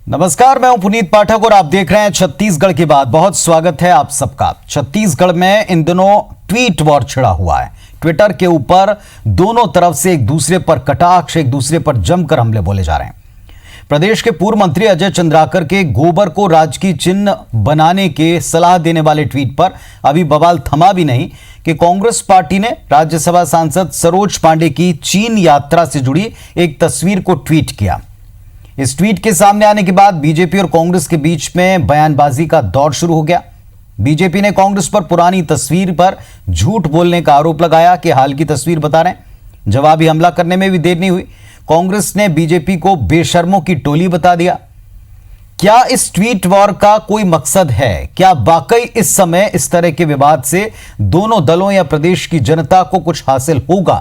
नमस्कार, मैं हूं पुनीत पाठक और आप देख रहे हैं छत्तीसगढ़ की बात। बहुत स्वागत है आप सबका। छत्तीसगढ़ में इन दिनों ट्वीट वॉर छिड़ा हुआ है। ट्विटर के ऊपर दोनों तरफ से एक दूसरे पर कटाक्ष, एक दूसरे पर जमकर हमले बोले जा रहे हैं। प्रदेश के पूर्व मंत्री अजय चंद्राकर के गोबर को राजकीय चिन्ह बनाने के सलाह देने वाले ट्वीट पर अभी बवाल थमा भी नहीं कि कांग्रेस पार्टी ने राज्यसभा सांसद सरोज पांडे की चीन यात्रा से जुड़ी एक तस्वीर को ट्वीट किया। इस ट्वीट के सामने आने के बाद बीजेपी और कांग्रेस के बीच में बयानबाजी का दौर शुरू हो गया। बीजेपी ने कांग्रेस पर पुरानी तस्वीर पर झूठ बोलने का आरोप लगाया कि हाल की तस्वीर बता रहे हैं। जवाबी हमला करने में भी देर नहीं हुई। कांग्रेस ने बीजेपी को बेशर्मों की टोली बता दिया। क्या इस ट्वीट वॉर का कोई मकसद है? क्या वाकई इस समय इस तरह के विवाद से दोनों दलों या प्रदेश की जनता को कुछ हासिल होगा?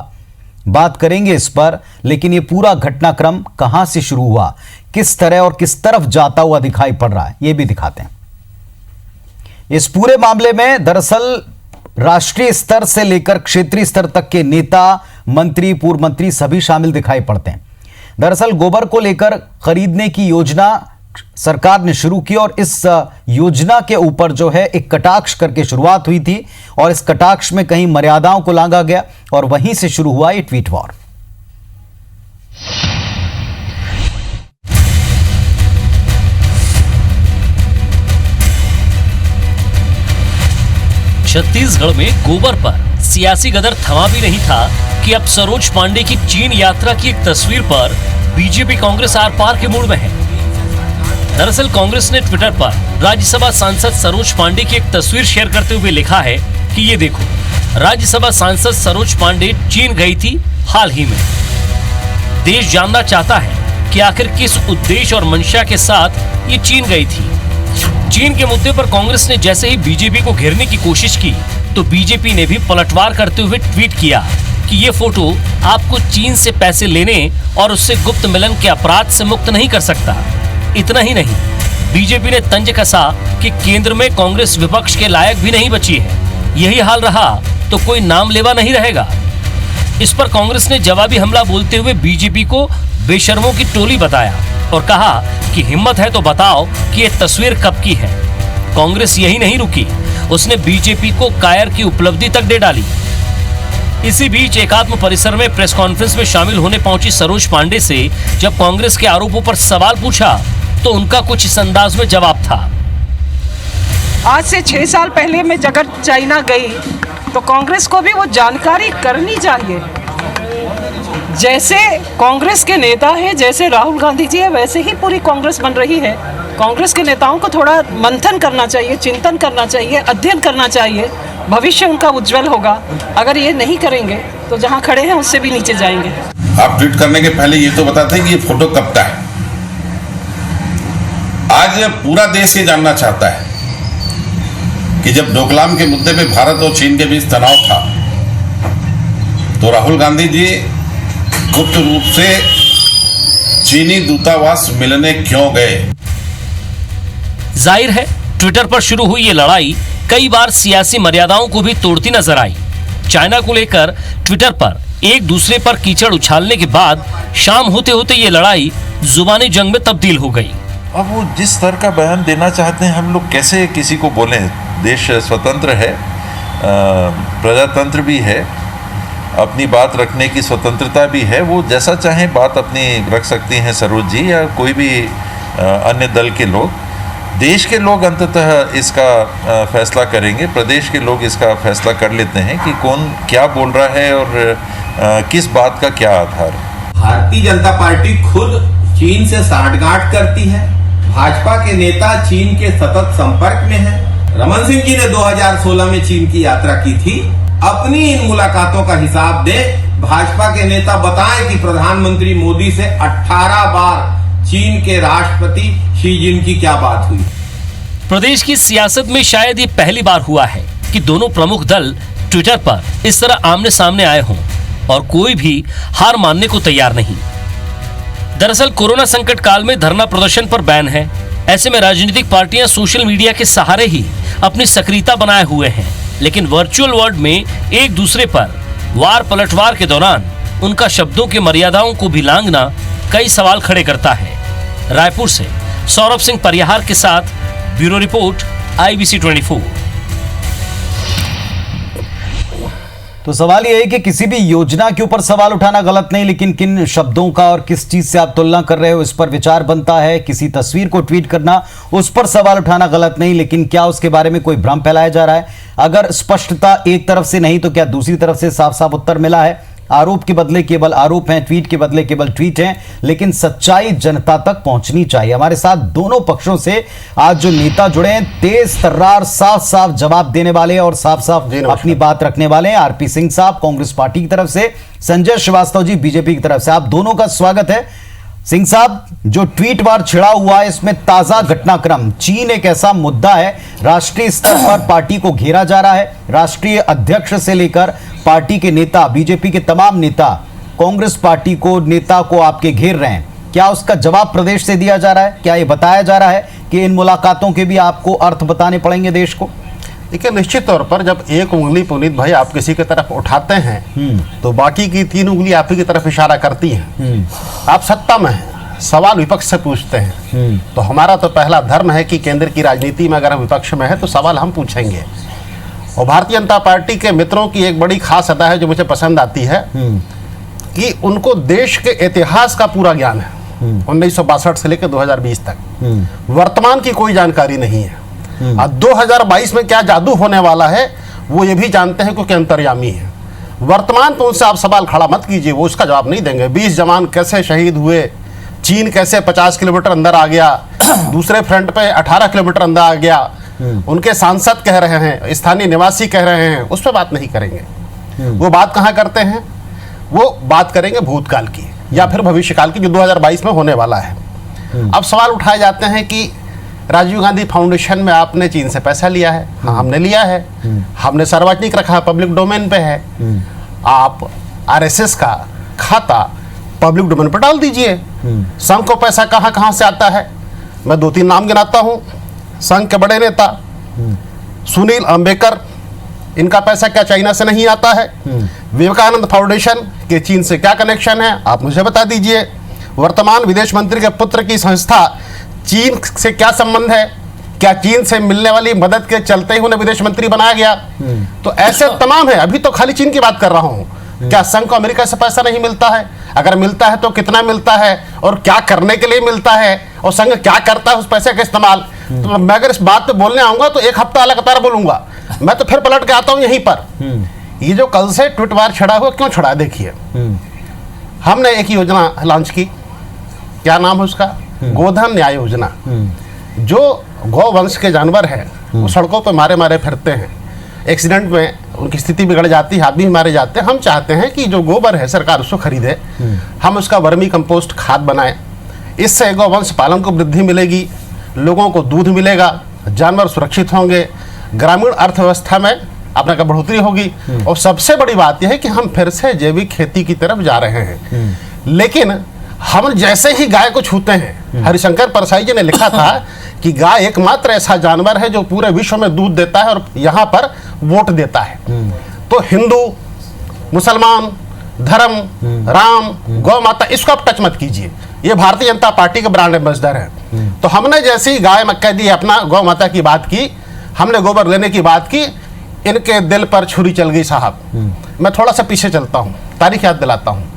बात करेंगे इस पर, लेकिन यह पूरा घटनाक्रम कहां से शुरू हुआ, किस तरह और किस तरफ जाता हुआ दिखाई पड़ रहा है, यह भी दिखाते हैं। इस पूरे मामले में दरअसल राष्ट्रीय स्तर से लेकर क्षेत्रीय स्तर तक के नेता, मंत्री, पूर्व मंत्री सभी शामिल दिखाई पड़ते हैं। दरअसल गोबर को लेकर खरीदने की योजना सरकार ने शुरू की और इस योजना के ऊपर जो है एक कटाक्ष करके शुरुआत हुई थी और इस कटाक्ष में कहीं मर्यादाओं को लांघा गया और वहीं से शुरू हुआ ये ट्वीट वॉर। छत्तीसगढ़ में गोबर पर सियासी गदर थमा भी नहीं था कि अब सरोज पांडे की चीन यात्रा की एक तस्वीर पर बीजेपी कांग्रेस आर पार के मूड में है। दरअसल कांग्रेस ने ट्विटर पर राज्यसभा सांसद सरोज पांडे की एक तस्वीर शेयर करते हुए लिखा है कि ये देखो, राज्यसभा सांसद सरोज पांडे चीन गई थी हाल ही में। देश जानना चाहता है कि आखिर किस उद्देश्य और मंशा के साथ ये चीन गई थी। चीन के मुद्दे पर कांग्रेस ने जैसे ही बीजेपी को घेरने की कोशिश की तो बीजेपी ने भी पलटवार करते हुए ट्वीट किया कि ये फोटो आपको चीन से पैसे लेने और उससे गुप्त मिलन के अपराध से मुक्त नहीं कर सकता। इतना ही नहीं, बीजेपी ने तंज कसा कि केंद्र में कांग्रेस विपक्ष के लायक भी नहीं बची है। यही हाल रहा तो कोई नाम लेवा नहीं रहेगा। इस पर कांग्रेस ने जवाबी हमला बोलते हुए बीजेपी को बेशर्मों की टोली बताया और कहा कि हिम्मत है तो बताओ कि ये तस्वीर कब की है। कांग्रेस यही नहीं रुकी, उसने बीजेपी को कायर की उपलब्धि तक दे डाली। इसी बीच एकात्म परिसर में प्रेस कॉन्फ्रेंस में शामिल होने पहुंची सरोज पांडे से जब कांग्रेस के आरोपों पर सवाल पूछा तो उनका कुछ इस अंदाज में जवाब था। आज से 6 साल पहले मैं जब चाइना गई तो कांग्रेस को भी वो जानकारी करनी चाहिए। जैसे कांग्रेस के नेता है, जैसे राहुल गांधी जी है, वैसे ही पूरी कांग्रेस बन रही है। कांग्रेस के नेताओं को थोड़ा मंथन करना चाहिए, चिंतन करना चाहिए, अध्ययन करना चाहिए। भविष्य उनका उज्जवल होगा। अगर ये नहीं करेंगे तो जहां खड़े हैं उससे भी नीचे जाएंगे। आप ट्वीट करने के पहले ये तो बताते हैं कि ये फोटो कब का है। आज पूरा देश ये जानना चाहता है कि जब डोकलाम के मुद्दे पे भारत और चीन के बीच तनाव था तो राहुल गांधी जी गुप्त रूप से चीनी दूतावास मिलने क्यों गए? जाहिर है ट्विटर पर शुरू हुई ये लड़ाई कई बार सियासी मर्यादाओं को भी तोड़ती नजर आई। चाइना को लेकर ट्विटर पर एक दूसरे पर कीचड़ उछालने के बाद शाम होते होते ये लड़ाई जुबानी जंग में तब्दील हो गई। अब वो जिस तरह का बयान देना चाहते हैं, हम लोग कैसे किसी को बोलें? देश स्वतंत्र है, प्रजातंत्र भी है, अपनी बात रखने की स्वतंत्रता भी है। वो जैसा चाहे बात अपनी रख सकती हैं सरोज जी या कोई भी अन्य दल के लोग। देश के लोग अंततः इसका फैसला करेंगे। प्रदेश के लोग इसका फैसला कर लेते हैं कि कौन क्या बोल रहा है और किस बात का क्या आधार। भारतीय जनता पार्टी खुद चीन से साठगांठ करती है। भाजपा के नेता चीन के सतत संपर्क में हैं। रमन सिंह जी ने 2016 में चीन की यात्रा की थी। अपनी इन मुलाकातों का हिसाब दे। भाजपा के नेता बताएं कि प्रधानमंत्री मोदी से 18 बार चीन के राष्ट्रपति शी जिन की क्या बात हुई। प्रदेश की सियासत में शायद ये पहली बार हुआ है कि दोनों प्रमुख दल ट्विटर पर इस तरह आमने सामने आए हों और कोई भी हार मानने को तैयार नहीं। दरअसल कोरोना संकट काल में धरना प्रदर्शन पर बैन है। ऐसे में राजनीतिक पार्टियां सोशल मीडिया के सहारे ही अपनी सक्रियता बनाए हुए हैं, लेकिन वर्चुअल वर्ल्ड में एक दूसरे पर वार पलटवार के दौरान उनका शब्दों की मर्यादाओं को भी लांघना कई सवाल खड़े करता है। रायपुर से सौरभ सिंह परिहार के साथ ब्यूरो रिपोर्ट IBC 24। तो सवाल यह है कि किसी भी योजना के ऊपर सवाल उठाना गलत नहीं, लेकिन किन शब्दों का और किस चीज से आप तुलना कर रहे हो इस पर विचार बनता है। किसी तस्वीर को ट्वीट करना, उस पर सवाल उठाना गलत नहीं, लेकिन क्या उसके बारे में कोई भ्रम फैलाया जा रहा है? अगर स्पष्टता एक तरफ से नहीं तो क्या दूसरी तरफ से साफ साफ उत्तर मिला है? आरोप के बदले केवल आरोप हैं, ट्वीट के बदले केवल ट्वीट हैं, लेकिन सच्चाई जनता तक पहुंचनी चाहिए। हमारे साथ दोनों पक्षों से आज जो नेता जुड़े हैं, तेज तर्रार साफ साफ जवाब देने वाले और साफ साफ अपनी बात रखने वाले हैं। आरपी सिंह साहब कांग्रेस पार्टी की तरफ से, संजय श्रीवास्तव जी बीजेपी की तरफ से, आप दोनों का स्वागत है। सिंह साहब, जो ट्वीट वार छिड़ा हुआ है इसमें ताजा घटनाक्रम, चीन एक ऐसा मुद्दा है, राष्ट्रीय स्तर पर पार्टी को घेरा जा रहा है। राष्ट्रीय अध्यक्ष से लेकर पार्टी के नेता, बीजेपी के तमाम नेता कांग्रेस पार्टी को, नेता को आपके घेर रहे हैं। क्या उसका जवाब प्रदेश से दिया जा रहा है? क्या ये बताया जा रहा है कि इन मुलाकातों के भी आपको अर्थ बताने पड़ेंगे देश को? देखिए, निश्चित तौर पर जब एक उंगली पुनीत भाई आप किसी की तरफ उठाते हैं तो बाकी की 3 उंगली आप ही की तरफ इशारा करती हैं। आप सत्ता में हैं, सवाल विपक्ष से पूछते हैं, तो हमारा तो पहला धर्म है कि केंद्र की राजनीति में अगर हम विपक्ष में है तो सवाल हम पूछेंगे। और भारतीय जनता पार्टी के मित्रों की एक बड़ी खास अदा है जो मुझे पसंद आती है कि उनको देश के इतिहास का पूरा ज्ञान है। 1962 से लेकर 2020 तक वर्तमान की कोई जानकारी नहीं है। 2022 में क्या जादू होने वाला है वो ये भी जानते हैं क्योंकि अंतर्यामी है। वर्तमान पे उनसे आप सवाल खड़ा मत कीजिए, वो उसका जवाब नहीं देंगे। 20 जवान कैसे शहीद हुए, चीन कैसे 50 किलोमीटर अंदर आ गया, दूसरे फ्रंट पे 18 किलोमीटर अंदर आ गया, उनके सांसद कह रहे हैं, स्थानीय निवासी कह रहे हैं, उस पर बात नहीं करेंगे। वो बात कहाँ करते हैं? वो बात करेंगे भूतकाल की या फिर भविष्यकाल की जो 2022 में होने वाला है। अब सवाल उठाए जाते हैं कि राजीव गांधी फाउंडेशन में आपने चीन से पैसा लिया है। हाँ, हमने लिया है, हमने सार्वजनिक रखा, पब्लिक डोमेन पे है। आप RSS का खाता पब्लिक डोमेन पर डाल दीजिए। संघ को पैसा कहाँ कहाँ से आता है? मैं 2-3 नाम गिनाता हूँ। संघ के बड़े नेता सुनील अंबेडकर, इनका पैसा क्या चाइना से नहीं आता है? विवेकानंद फाउंडेशन के चीन से क्या कनेक्शन है, आप मुझे बता दीजिए। वर्तमान विदेश मंत्री के पुत्र की संस्था चीन से क्या संबंध है? क्या चीन से मिलने वाली मदद के चलते ही उन्हें विदेश मंत्री बनाया गया? तो ऐसे तमाम है। अभी तो खाली चीन की बात कर रहा हूँ। क्या संघ को अमेरिका से पैसा नहीं मिलता है? अगर मिलता है तो कितना मिलता है और क्या करने के लिए मिलता है, और संघ क्या करता है उस पैसे का इस्तेमाल? तो मैं अगर इस बात पे बोलने आऊंगा तो 1 हफ्ता लगातार बोलूंगा। मैं तो फिर पलट के आता हूं यहीं पर। ये जो कल से ट्वीट वार छड़ा हुआ, क्यों छड़ा? देखिए, हमने एक योजना लॉन्च की, क्या नाम है उसका? गोधन न्याय योजना। जो गौवंश के जानवर हैं वो सड़कों पर मारे मारे फिरते हैं, एक्सीडेंट में उनकी स्थिति बिगड़ जाती है, आदमी मारे जाते हैं। हम चाहते हैं कि जो गोबर है सरकार उसको खरीदे, हम उसका वर्मी कंपोस्ट खाद बनाएं। इससे गौवंश पालन को वृद्धि मिलेगी, लोगों को दूध मिलेगा, जानवर सुरक्षित होंगे, ग्रामीण अर्थव्यवस्था में अपना का बढ़ोतरी होगी। और सबसे बड़ी बात यह है कि हम फिर से जैविक खेती की तरफ जा रहे हैं। लेकिन हम जैसे ही गाय को छूते हैं, हरिशंकर परसाई जी ने लिखा था कि गाय एकमात्र ऐसा जानवर है जो पूरे विश्व में दूध देता है और यहाँ पर वोट देता है। तो हिंदू, मुसलमान, धर्म, राम, गौ माता, इसको आप टच मत कीजिए। ये भारतीय जनता पार्टी के ब्रांड एम्बेसडर है। तो हमने जैसे ही गाय मक्का दी, अपना गौ माता की बात की, हमने गोबर लेने की बात की, इनके दिल पर छुरी चल गई साहब। मैं थोड़ा सा पीछे चलता हूँ, तारीख याद दिलाता हूँ।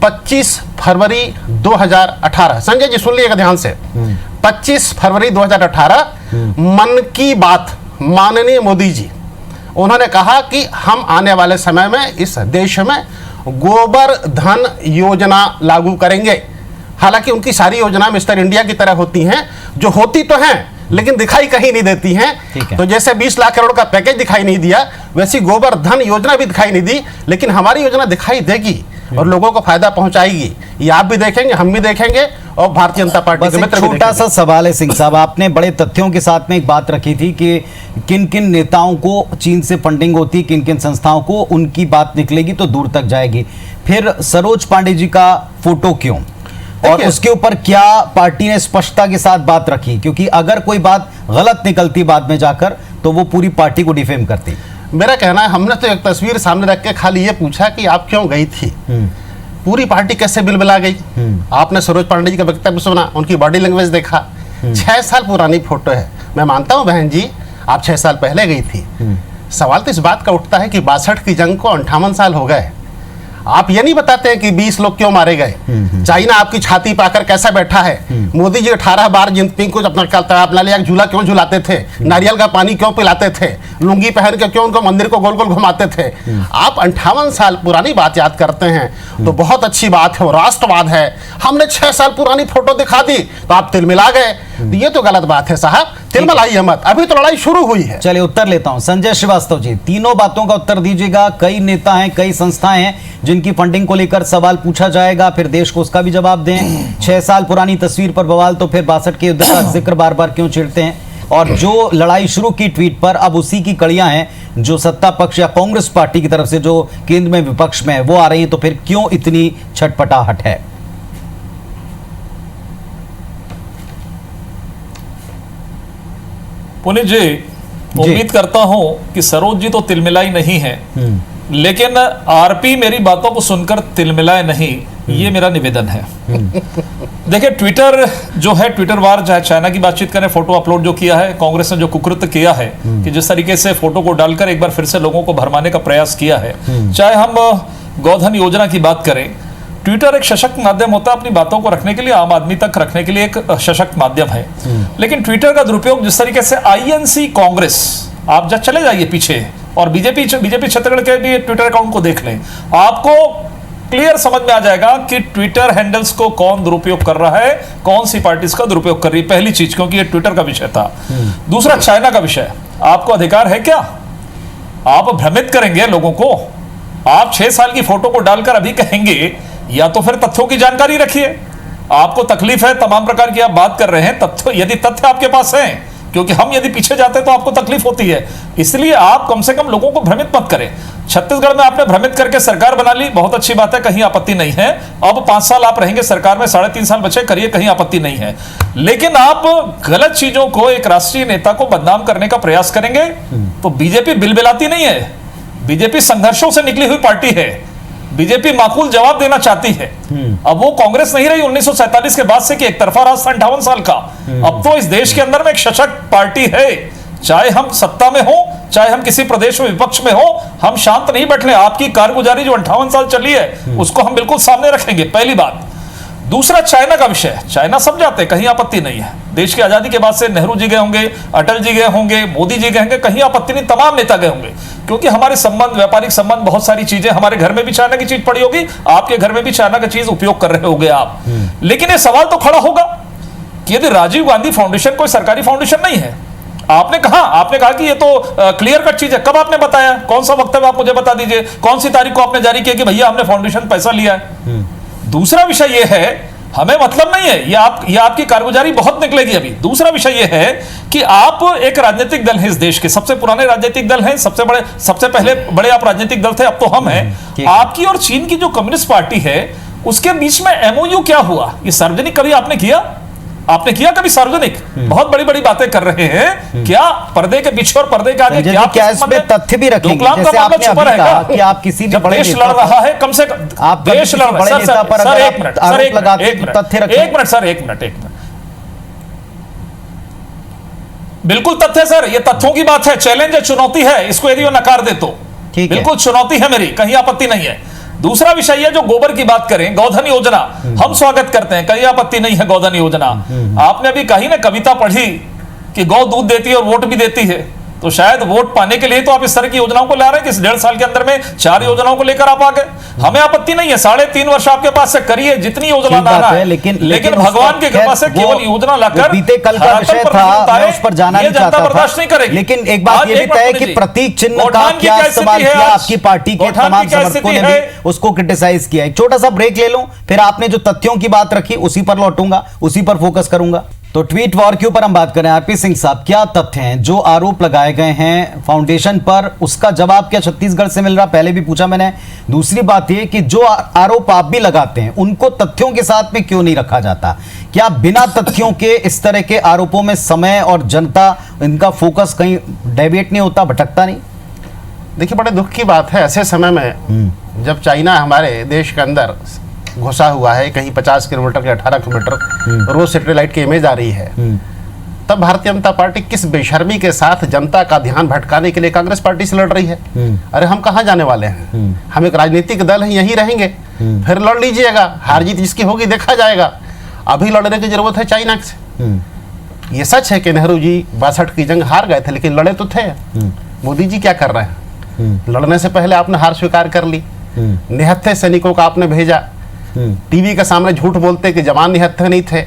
25 फरवरी 2018, संजय जी सुन लीजिएगा ध्यान से। 25 फरवरी 2018 मन की बात, माननीय मोदी जी, उन्होंने कहा कि हम आने वाले समय में इस देश में गोबर धन योजना लागू करेंगे। हालांकि उनकी सारी योजना मिस्टर इंडिया की तरह होती हैं, जो होती तो हैं लेकिन दिखाई कहीं नहीं देती हैं। तो जैसे 20 लाख करोड़ का पैकेज दिखाई नहीं दिया, वैसी गोबर धन योजना भी दिखाई नहीं दी, लेकिन हमारी योजना दिखाई देगी और लोगों को फायदा पहुंचाएगी। ये आप भी देखेंगे, हम भी देखेंगे और भारतीय जनता पार्टी के मित्र भी देखेंगे। छोटा सा सवाल है सिंह साहब, आपने बड़े तथ्यों के साथ में एक बात रखी थी कि किन किन नेताओं को चीन से फंडिंग होती, किन किन संस्थाओं को, उनकी बात निकलेगी तो दूर तक जाएगी। फिर सरोज पांडे जी का फोटो क्यों, और उसके ऊपर क्या पार्टी ने स्पष्टता के साथ बात रखी? क्योंकि अगर कोई बात गलत निकलती बाद में जाकर तो वो पूरी पार्टी को डिफेम करती। मेरा कहना है, हमने तो एक तस्वीर सामने रख के खाली ये पूछा कि आप क्यों गई थी, पूरी पार्टी कैसे बिलबिला गई। आपने सरोज पांडे जी का वक्तव्य सुना, उनकी बॉडी लैंग्वेज देखा, 6 साल पुरानी फोटो है। मैं मानता हूं बहन जी, आप 6 साल पहले गई थी। सवाल तो इस बात का उठता है कि 62 की जंग को 58 साल हो गए, आप ये नहीं बताते हैं कि 20 लोग क्यों मारे गए। चाइना आपकी छाती पाकर कैसा बैठा है। मोदी जी 18 बार जिनपिंग को अपना लिया झूला क्यों झुलाते थे, नारियल का पानी क्यों पिलाते थे, लुंगी पहन के क्यों उनको मंदिर को गोल गोल घुमाते थे। आप 58 साल पुरानी बात याद करते हैं तो बहुत अच्छी बात है, वो राष्ट्रवाद है। हमने 6 साल पुरानी फोटो दिखा दी तो आप तिलमिला गए, तो ये तो गलत बात है साहब, तिलमिलाइए मत, अभी तो लड़ाई शुरू हुई है। चलिए उत्तर लेता हूं। संजय श्रीवास्तव जी, तीनों बातों का उत्तर दीजिएगा। कई नेता हैं, कई संस्थाएं हैं जिनकी फंडिंग को लेकर सवाल पूछा जाएगा, फिर देश को उसका भी जवाब दें। 6 साल पुरानी तस्वीर पर बवाल, तो फिर 62 के युद्ध का जिक्र बार बार क्यों छेड़ते हैं, और जो लड़ाई शुरू की ट्वीट पर अब उसी की कड़ियां हैं जो सत्ता पक्ष या कांग्रेस पार्टी की तरफ से जो केंद्र में विपक्ष में है वो आ रही है, तो फिर क्यों इतनी छटपटाहट है? पुनीत जी, उम्मीद करता हूं कि सरोज जी तो तिलमिलाई नहीं है, लेकिन आरपी मेरी बातों को सुनकर तिलमिलाए नहीं, ये मेरा निवेदन है। देखिए, ट्विटर जो है, ट्विटर वार चाहे चाइना की बातचीत करें, फोटो अपलोड जो किया है, कांग्रेस ने जो कुकृत्य किया है कि जिस तरीके से फोटो को डालकर एक बार फिर से लोगों को भरमाने का प्रयास किया है, चाहे हम गोधन योजना की बात करें, ट्विटर एक सशक्त माध्यम होता है अपनी बातों को रखने के लिए, आम आदमी तक रखने के लिए एक सशक्त माध्यम है। लेकिन ट्विटर का दुरुपयोग जिस तरीके से आईएनसी कांग्रेस, आप जब चले जाइए पीछे और बीजेपी छत्तीसगढ़ के भी ट्विटर अकाउंट को देख लें, आपको क्लियर समझ में आ जाएगा कि ट्विटर हैंडल्स को कौन दुरुपयोग कर रहा है, कौन सी पार्टीज का दुरुपयोग कर रही है। पहली चीज, क्योंकि ये ट्विटर का विषय था। दूसरा, चाइना का विषय, आपको अधिकार है क्या? आप भ्रमित करेंगे लोगों को? आप 6 साल की फोटो को डालकर अभी कहेंगे, या तो फिर तथ्यों की जानकारी रखिए। आपको तकलीफ है तमाम प्रकार की, आप बात कर रहे हैं तथ्य, यदि तथ्य आपके पास हैं, क्योंकि हम यदि पीछे जाते हैं तो आपको तकलीफ होती है, इसलिए आप कम से कम लोगों को भ्रमित मत करें। छत्तीसगढ़ में आपने भ्रमित करके सरकार बना ली, बहुत अच्छी बात है, कहीं आपत्ति नहीं है। अब 5 साल आप रहेंगे सरकार में, 3.5 साल बचे, करिए, कहीं आपत्ति नहीं है। लेकिन आप गलत चीजों को, एक राष्ट्रीय नेता को बदनाम करने का प्रयास करेंगे तो बीजेपी बिलबिलाती नहीं है। बीजेपी संघर्षों से निकली हुई पार्टी है, बीजेपी माकूल जवाब देना चाहती है। अब वो कांग्रेस नहीं रही 1947 के बाद से कि एक तरफा राज 58 साल का। अब तो इस देश के अंदर में एक सशक्त पार्टी है, चाहे हम सत्ता में हो, चाहे हम किसी प्रदेश में विपक्ष में हो, हम शांत नहीं बैठने। आपकी कारगुजारी जो 58 साल चली है उसको हम बिल्कुल सामने रखेंगे, पहली बात। दूसरा, चाइना का विषय, चाइना सब जाते हैं, कहीं आपत्ति नहीं है। देश की आजादी के बाद से नेहरू जी गए होंगे, अटल जी गए होंगे, मोदी जी गए होंगे, कहीं आपत्ति नहीं, तमाम नेता गए होंगे, क्योंकि हमारे संबंध, व्यापारिक संबंध, बहुत सारी चीजें, हमारे घर में भी चाइना की चीज पड़ी होगी, आपके घर में भी चाइना की चीज उपयोग कर रहे होंगे आप। लेकिन ये सवाल तो खड़ा होगा कि यदि राजीव गांधी फाउंडेशन कोई सरकारी फाउंडेशन नहीं है, आपने कहा कि ये तो क्लियर कट चीज है, कब आपने बताया? कौन सा वक्तव्य, आप मुझे बता दीजिए, कौन सी तारीख को आपने जारी किया कि भैया हमने फाउंडेशन पैसा लिया है? दूसरा विषय ये है, हमें मतलब नहीं है, ये आपकी कारगुजारी बहुत निकलेगी अभी। दूसरा विषय ये है कि आप एक राजनीतिक दल है, इस देश के सबसे पुराने राजनीतिक दल हैं, सबसे पहले बड़े आप राजनीतिक दल थे, अब तो हम हैं। आपकी और चीन की जो कम्युनिस्ट पार्टी है उसके बीच में एमओयू क्या हुआ, ये सार्वजनिक कभी आपने किया? आपने किया कभी सार्वजनिक? बहुत बड़ी बड़ी बातें कर रहे हैं, क्या पर्दे के पीछे और पर्दे के आगे क्या इसमें तथ्य भी रखेंगे? जैसे आपने अभी कहा कि आप किसी भी बड़े देश लड़ रहा है, कम से कम आप देश लड़ रहा है, सर एक मिनट, तथ्य रखें। एक मिनट, बिल्कुल तथ्य सर, ये तथ्यों की बात है, चैलेंज है, चुनौती है, इसको यदि वो नकार दे तो बिल्कुल चुनौती है मेरी, कहीं आपत्ति नहीं है। दूसरा विषय है जो गोबर की बात करें, गोधन योजना हम स्वागत करते हैं, कहीं आपत्ति नहीं है। गोधन योजना आपने अभी कहीं ना कविता पढ़ी कि गौ दूध देती है और वोट भी देती है, तो शायद वोट पाने के लिए तो आप इस तरह की योजनाओं को ला रहे हैं कि 1.5 साल के अंदर में 4 योजनाओं को लेकर आप आ गए। हमें आपत्ति नहीं है, 3.5 वर्ष आपके पास से करिए जितनी योजना लाना है, लेकिन भगवान की कृपा से केवल योजना लाकर बीते कल का विषय था, मैं उस पर जाना नहीं चाहता बर्दाश्त नहीं करेगी। लेकिन एक बात ये भी तय है कि प्रतीक चिन्ह का क्या इस्तेमाल किया आपकी पार्टी के तमाम समर्थकों ने भी उसको क्रिटिसाइज किया। एक छोटा सा ब्रेक ले लूं, फिर आपने जो तथ्यों की बात रखी उसी पर लौटूंगा, उसी पर फोकस करूंगा। तो ट्वीट वॉर के ऊपर हम बात करें। आरपी सिंह साहब, क्या तथ्य हैं जो आरोप लगाए गए हैं फाउंडेशन पर, उसका जवाब क्या छत्तीसगढ़ से मिल रहा? पहले भी पूछा मैंने। दूसरी बात यह कि जो आरोप आप भी लगाते हैं उनको तथ्यों के साथ में क्यों नहीं रखा जाता? क्या बिना तथ्यों के इस तरह के आरोपों में समय और जनता, इनका फोकस कहीं डेविएट नहीं होता, भटकता नहीं? देखिए, बड़े दुख की बात है ऐसे समय में जब चाइना हमारे देश के अंदर घुसा हुआ है, कहीं 50 किलोमीटर के 18 किलोमीटर रोज सैटेलाइट की इमेज आ रही है, तब भारतीय जनता पार्टी किस बेशर्मी के साथ जनता का ध्यान भटकाने के लिए कांग्रेस पार्टी से लड़ रही है। अरे हम कहाँ जाने वाले हैं, हम एक राजनीतिक दल है, यहीं रहेंगे, फिर लड़ लीजिएगा, हार जीत जिसकी होगी देखा जाएगा। अभी लड़ने की जरूरत है चाइना से। ये सच है कि नेहरू जी 62 की जंग हार गए थे, लेकिन लड़े तो थे। मोदी जी क्या कर रहे हैं, लड़ने से पहले आपने हार स्वीकार कर ली, निहत्थे सैनिकों को आपने भेजा, टीवी के सामने झूठ बोलते कि जवान निहत्थे नहीं थे,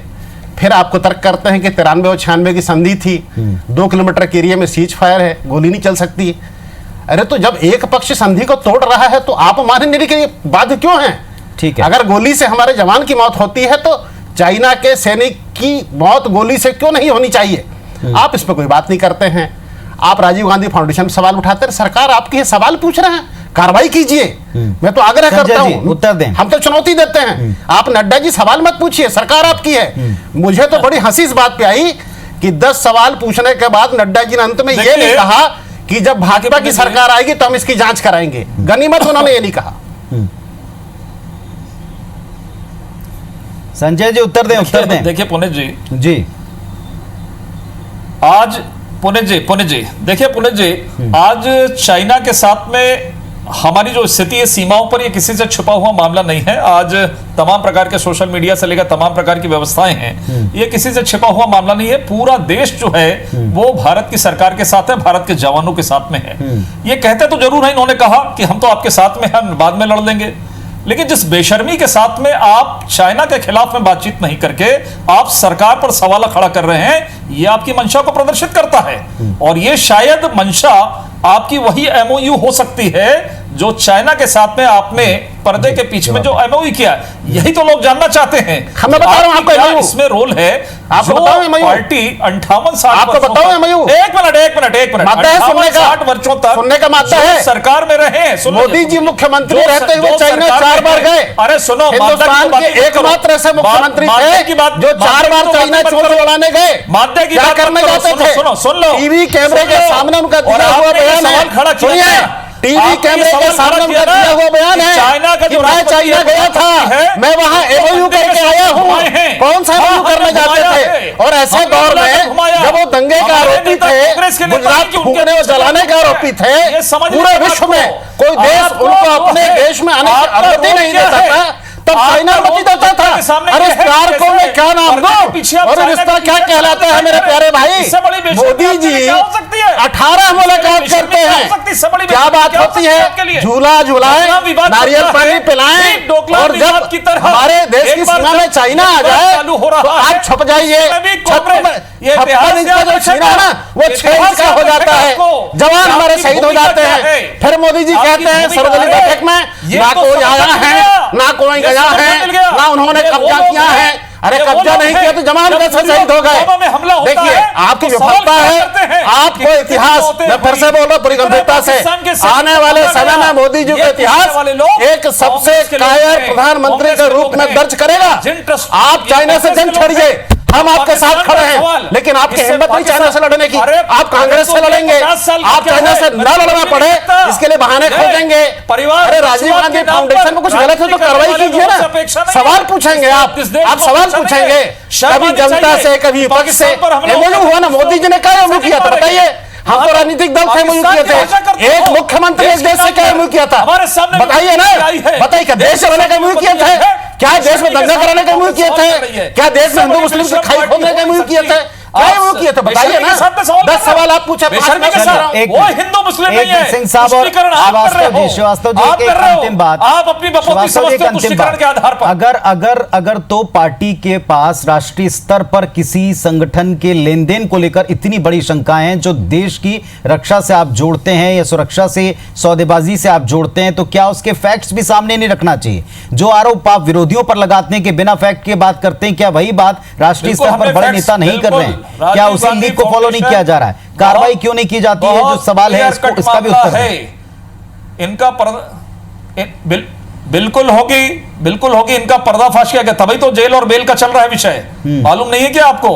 फिर आपको तर्क करते हैं कि 93 और 96 की संधि थी, 2 किलोमीटर के एरिया में सीज फायर है, गोली नहीं चल सकती। अरे तो जब एक पक्ष संधि को तोड़ रहा है तो आप मानने के बाध्य क्यों हैं? ठीक है, अगर गोली से हमारे जवान की मौत होती है तो चाइना के सैनिक की मौत गोली से क्यों नहीं होनी चाहिए? आप इस पर कोई बात नहीं करते हैं। आप राजीव गांधी फाउंडेशन पर सवाल उठाते हैं, सरकार आपके ये सवाल पूछ रहे हैं, कार्रवाई कीजिए। मैं तो आग्रह करता हूं, उत्तर दें। हम तो चुनौती देते हैं, आप नड्डा जी सवाल मत पूछिए, सरकार आपकी है। मुझे तो बड़ी हंसी इस बात पे आई कि 10 सवाल पूछने के बाद नड्डा जी ने अंत में ये नहीं कहा कि जब भाजपा की सरकार आएगी तो हम इसकी जांच कराएंगे। गनीमत उन्होंने ये नहीं कहा। संजय जी उत्तर दें, उत्तर दें। देखिए पुनित जी, आज पुनित जी देखिए पुनित जी, आज चाइना के साथ में हमारी जो स्थिति है सीमाओं पर, ये किसी से छुपा हुआ मामला नहीं है। आज तमाम प्रकार के सोशल मीडिया से लेकर तमाम प्रकार की व्यवस्थाएं हैं, ये किसी से छिपा हुआ मामला नहीं है। पूरा देश जो है वो भारत की सरकार के साथ है, भारत के जवानों के साथ में है। ये कहते तो जरूर है, इन्होंने कहा कि हम तो आपके साथ में हैं, बाद में लड़ लेंगे, लेकिन जिस बेशर्मी के साथ में आप चाइना के खिलाफ में बातचीत नहीं करके आप सरकार पर सवाल खड़ा कर रहे हैं, ये आपकी मंशा को प्रदर्शित करता है। और ये शायद मंशा आपकी वही एमओयू हो सकती है जो चाइना के साथ में आपने पर्दे के पीछे में जो एमओयू किया, यही तो लोग जानना चाहते हैं। मैं बता रहा हूं आपको एमओयू इसमें रोल है। आपको बताओ एमओयू, पार्टी 58-60 आपको बताओ एमओयू, एक मिनट मादा है सुनने का, 60 वर्षों तक सुनने का मादा है। सरकार में रहे, मोदी जी मुख्यमंत्री रहते हुए चाइना 4 बार गए। अरे सुनो, हिंदुस्तान के एकमात्र ऐसे मुख्यमंत्री थे जो 4 बार चाइना छोड़ लड़ाने गए। मादे की क्या करने जाते थे? सुन लो, टीवी कैमरे के सामने उनका दिया हुआ बयान है। सुनिए, टीवी कैमरे के सामने उनका दिया हुआ बयान है चाइना का कि मैं चाइना गया था, मैं वहां एमओयू करके आया हूं। कौन सा एमओयू करने जाते थे? और ऐसे दौर में जब वो दंगे के आरोपी थे, गुजरात फूकने और जलाने के आरोपी थे, पूरे विश्व में कोई देश उनको अपने देश में आने की अनुमति नहीं देता था, तब चाइना अनुमति देता था। अरे इस प्यार को मैं क्या नाम दूं? और रिश्ता क्या कहलाता है मेरे प्यारे भाई? मोदी जी 18 मुलाकात करते हैं, क्या बात होती है? झूला झूलाएं, नारियल पानी पिलाएं, और जब हमारे देश की सीमा में चाइना आ जाए तो आप छुप जाइए। 56 इंच का जो सीना है ना, वो 6 इंच का हो जाता है, जवान हमारे शहीद हो जाते हैं। फिर मोदी जी कहते हैं सर्वदलीय बैठक में ना कोई आया है, ना कोई गया है, ना उन्होंने कब्जा किया है। अरे कब्जा नहीं किया तो जवान कैसे शहीद हो गए? देखिए, आपकी विफलता है, आपको इतिहास, मैं फिर से बोल रहा हूं पूरी गंभीरता से, आने वाले समय में मोदी जी का इतिहास एक सबसे कायर प्रधानमंत्री के रूप में दर्ज करेगा। आप चाइना से जंग छड़िए, हम आपके साथ खड़े हैं, लेकिन आपकी हिम्मत नहीं चाइना से लड़ने की। आप कांग्रेस से लड़ेंगे, आप चाइना से न लड़ना पड़े इसके लिए बहाने खोजेंगे। अरे राजीव गांधी फाउंडेशन में कुछ गलत है तो कार्रवाई कीजिए ना, सवाल पूछेंगे आप सवाल पूछेंगे, कभी जनता से कभी विपक्ष से। एमओयू हुआ ना, मोदी जी ने क्या एमओयू किया था बताइए? हम तो राजनीतिक दल से एमओयू किए थे, एक मुख्यमंत्री इस देश से क्या एमओयू किया था बताइए ना, बताइए क्या देश से लड़ने का एमओयू किए थे? क्या देश में दंगा कराने का एमओयू किए थे? क्या देश में हिंदू मुस्लिम से खाई खोदने का एमओयू किए थे? वो किए थे बताइए ना। 10 सवाल आप पूछे, वो हिंदू मुस्लिम नहीं है। सिंह साहब और श्रीवास्तव जी एक अंतिम बात, आप अपनी बपोती समझते हो तुष्टीकरण के आधार पर। अगर तो पार्टी के पास राष्ट्रीय स्तर पर किसी संगठन के लेन देन को लेकर इतनी बड़ी शंकाएं हैं जो देश की रक्षा से आप जोड़ते हैं या सुरक्षा से सौदेबाजी से आप जोड़ते हैं, तो क्या उसके फैक्ट्स भी सामने नहीं रखना चाहिए? जो आरोप आप विरोधियों पर लगाते के बिना फैक्ट की बात करते हैं, क्या वही बात राष्ट्रीय स्तर पर बड़े नेता नहीं कर रहे हैं? क्या उसी लीग को फॉलो नहीं किया जा रहा है? कार्रवाई क्यों नहीं की जाती है? जो सवाल है इसका भी उत्तर है। इनका बिल्कुल होगी, इनका पर्दाफाश किया गया, तभी तो जेल और बेल का चल रहा है विषय। मालूम नहीं है क्या आपको?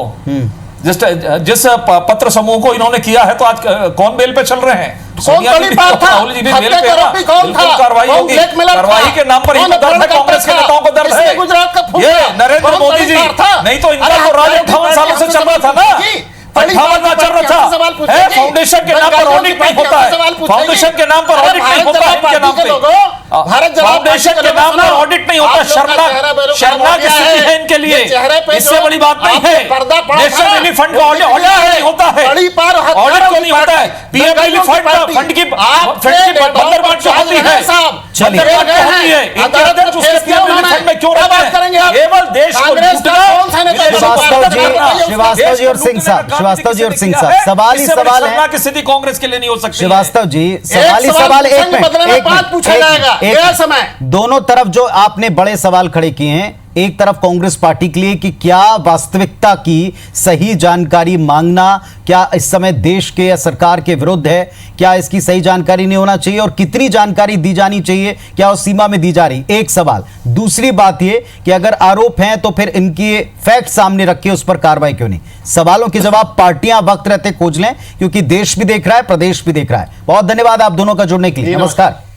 जिस पत्र समूह को इन्होंने किया है, तो आज कौन बेल पे चल रहे हैं? सोनिया जी भी, राहुल जी भी बेल पे है। बिल्कुल कार्रवाई होगी। कार्रवाई के नाम पर ही तो दर्द है, कांग्रेस के नेताओं को दर्द है। ये नरेंद्र मोदी जी, नहीं तो इनका तो राज 58 सालों से चल रहा था ना, 58 चल रहा था। फाउंडेशन के नाम पर ऑडिट नहीं होता है, फाउंडेशन के नाम पर ऑडिट नहीं होता है, इनके नाम पे फाउंडेशन के नाम पर ऑडिट नहीं होता। शर्मनाक स्थिति है इनके लिए, इससे बड़ी बात नहीं है। नेशनल रिलीफ फंड का ऑडिट नहीं होता है, ऑडिट तो नहीं होता है। पीएम रिलीफ फंड की बंदरबाट जो होती है, केवल देश को श्रीवास्तव जी और सिंह साहब, सवाल ही सवाल है की स्थिति कांग्रेस के लिए नहीं हो सकती। श्रीवास्तव जी, सवाल ही सवाल, एक मिनट पूछा जाएगा समय। दोनों तरफ जो आपने बड़े सवाल खड़े किए हैं, एक तरफ कांग्रेस पार्टी के लिए कि क्या वास्तविकता की सही जानकारी मांगना क्या इस समय देश के या सरकार के विरुद्ध है, क्या इसकी सही जानकारी नहीं होना चाहिए और कितनी जानकारी दी जानी चाहिए, क्या उस सीमा में दी जा रही, एक सवाल। दूसरी बात यह कि अगर आरोप हैं तो फिर इनके फैक्ट सामने रख के उस पर कार्रवाई क्यों नहीं। सवालों के जवाब पार्टियां वक्त रहते खोज लें, क्योंकि देश भी देख रहा है, प्रदेश भी देख रहा है। बहुत धन्यवाद आप दोनों का जुड़ने के लिए। नमस्कार।